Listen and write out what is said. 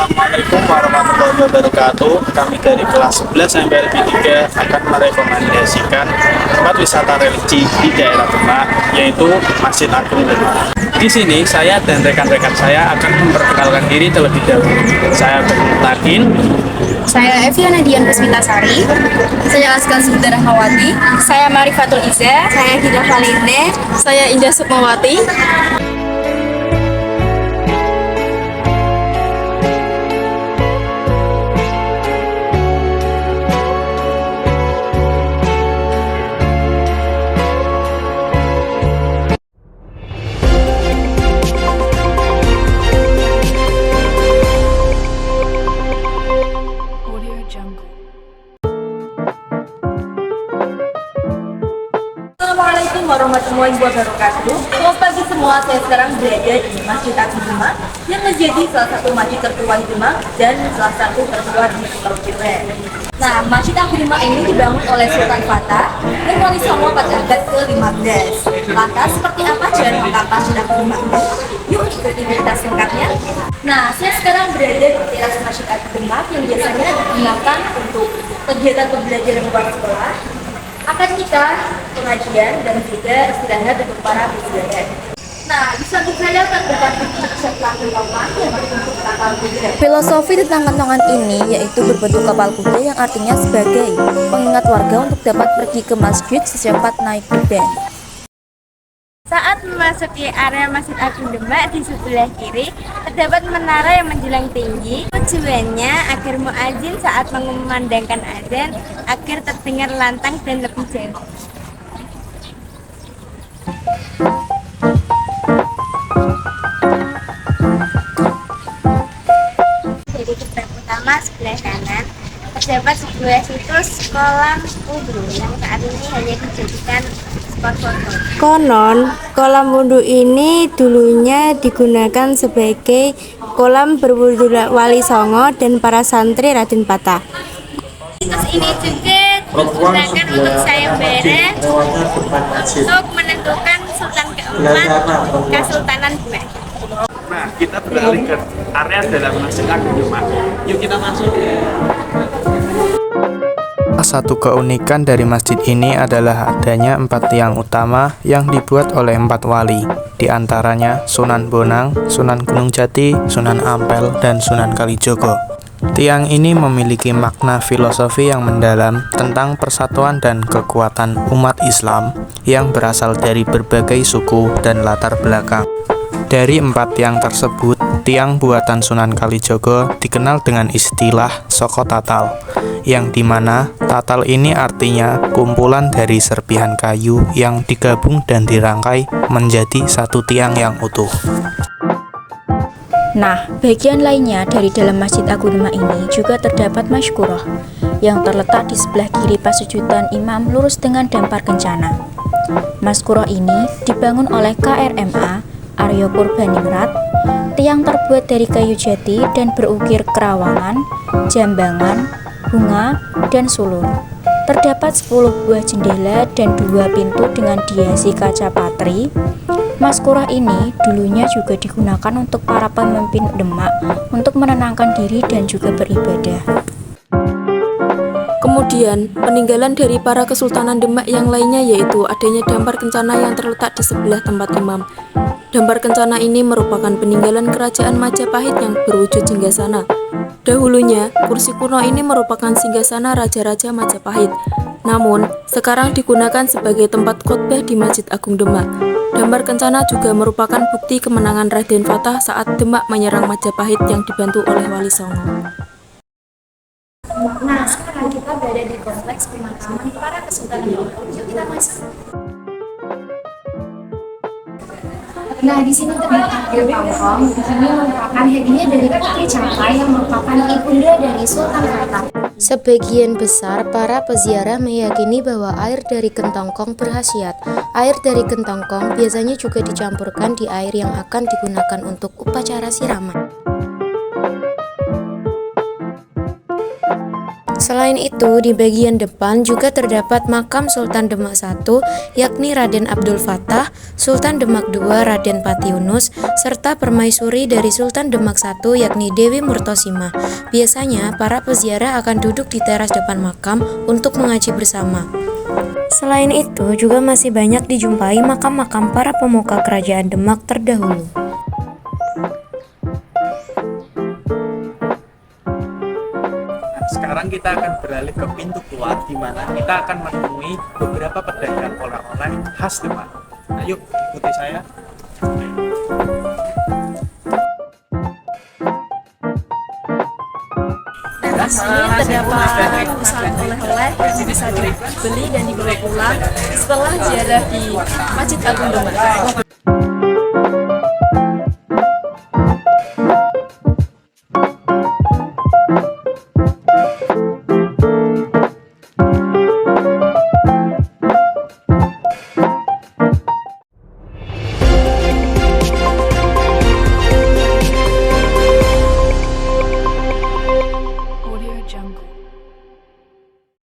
Assalamualaikum warahmatullahi wabarakatuh. Kami dari kelas 11 MPLB 3 akan merekomendasikan tempat wisata religi di daerah Demak, yaitu Masjid Agung Demak. Di sini saya dan rekan-rekan saya akan memperkenalkan diri terlebih dahulu. Saya Takin. Saya Eviana Dian Puspitasari. Saya Aska Sudara Hawati. Saya Marifatul Iza. Saya Gita Valinde. Saya Indah Sukmawati. Assalamualaikum warahmatullahi wabarakatuh. Selamat pagi semua, saya sekarang berada di Masjid Agung Demak yang menjadi salah satu masjid tertua di Demak dan salah satu tertua di Pulau Jawa. Nah, Masjid Agung Demak ini dibangun oleh Sultan Fatah dan Wali Songo pada abad ke-15. Lantas, seperti apa jalan lengkap Masjid Agung Demak ini? Yuk ikuti berita singkatnya. Nah, saya sekarang berada di teras Masjid Agung Demak yang biasanya digunakan untuk kegiatan pembelajaran luar sekolah, akademika, pengajian, dan juga istirahat untuk para pelajar. Nah, di samping saya terdapat pelaku kapal yang berbentuk kapal kuda. Filosofi tentang kentongan ini yaitu berbentuk kapal kuda yang artinya sebagai pengingat warga untuk dapat pergi ke masjid secepat naik kuda. Saat memasuki area Masjid Agung Demak, di sebelah kiri terdapat menara yang menjulang tinggi. Tujuannya agar muadzin saat mengumandangkan azan agar terdengar lantang dan lebih jauh. Dari gerbang utama sebelah kanan terdapat sebuah situs kolam wudhu yang saat ini hanya dijadikan spot foto. Konon, kolam wudhu ini dulunya digunakan sebagai kolam berwudhu Wali Songo dan para santri Raden Patah. Situs ini juga digunakan untuk sayembara untuk menentukan Sultan keempat Kesultanan Demak. Nah, kita beralih ke area dalam Masjid Agung Demak. Yuk kita masuk. Satu keunikan dari masjid ini adalah adanya 4 tiang utama yang dibuat oleh 4 wali, di antaranya Sunan Bonang, Sunan Gunung Jati, Sunan Ampel, dan Sunan Kalijogo. Tiang ini memiliki makna filosofi yang mendalam tentang persatuan dan kekuatan umat Islam yang berasal dari berbagai suku dan latar belakang. Dari 4 tiang tersebut, tiang buatan Sunan Kalijogo dikenal dengan istilah Soko Tatal, yang dimana tatal ini artinya kumpulan dari serpihan kayu yang digabung dan dirangkai menjadi satu tiang yang utuh. Nah, bagian lainnya dari dalam Masjid Agung Demak ini juga terdapat Maskuroh yang terletak di sebelah kiri pasujudan imam lurus dengan dampar kencana. Maskuroh ini dibangun oleh KRMA Aryo Purbaningrat. Tiang terbuat dari kayu jati dan berukir kerawangan, jambangan, bunga, dan sulur. Terdapat 10 buah jendela dan 2 pintu dengan dihiasi kaca patri. Maskurah ini dulunya juga digunakan untuk para pemimpin Demak untuk menenangkan diri dan juga beribadah. Kemudian, peninggalan dari para Kesultanan Demak yang lainnya yaitu adanya dampar kencana yang terletak di sebelah tempat imam. Dampar kencana ini merupakan peninggalan kerajaan Majapahit yang berwujud singgasana. Dahulunya, kursi kuno ini merupakan singgasana Raja-Raja Majapahit. Namun, sekarang digunakan sebagai tempat khotbah di Masjid Agung Demak. Dampar kencana juga merupakan bukti kemenangan Raden Fatah saat Demak menyerang Majapahit yang dibantu oleh Wali Songo. Nah, sekarang kita berada di kompleks pemakaman para Kesultanan Demak. Yuk kita masuk. Nah, di sini terdapat pangkong. Ini merupakan hadiah dari Putri Caka yang merupakan ibunda dari Sultan Fatah. Sebagian besar para peziarah meyakini bahwa air dari kentongkong berkhasiat. Air dari kentongkong biasanya juga dicampurkan di air yang akan digunakan untuk upacara siraman. Selain itu, di bagian depan juga terdapat makam Sultan Demak I, yakni Raden Abdul Fattah, Sultan Demak II, Raden Pati Yunus, serta permaisuri dari Sultan Demak I, yakni Dewi Murtosimah. Biasanya, para peziarah akan duduk di teras depan makam untuk mengaji bersama. Selain itu, juga masih banyak dijumpai makam-makam para pemuka kerajaan Demak terdahulu. Sekarang kita akan beralih ke pintu keluar di mana kita akan menemui beberapa pedagang oleh-oleh khas Demak. Ayo ikuti saya. Di sini terdapat ratusan oleh-oleh yang bisa dibeli dan dibawa pulang setelah ziarah di Masjid Agung Demak.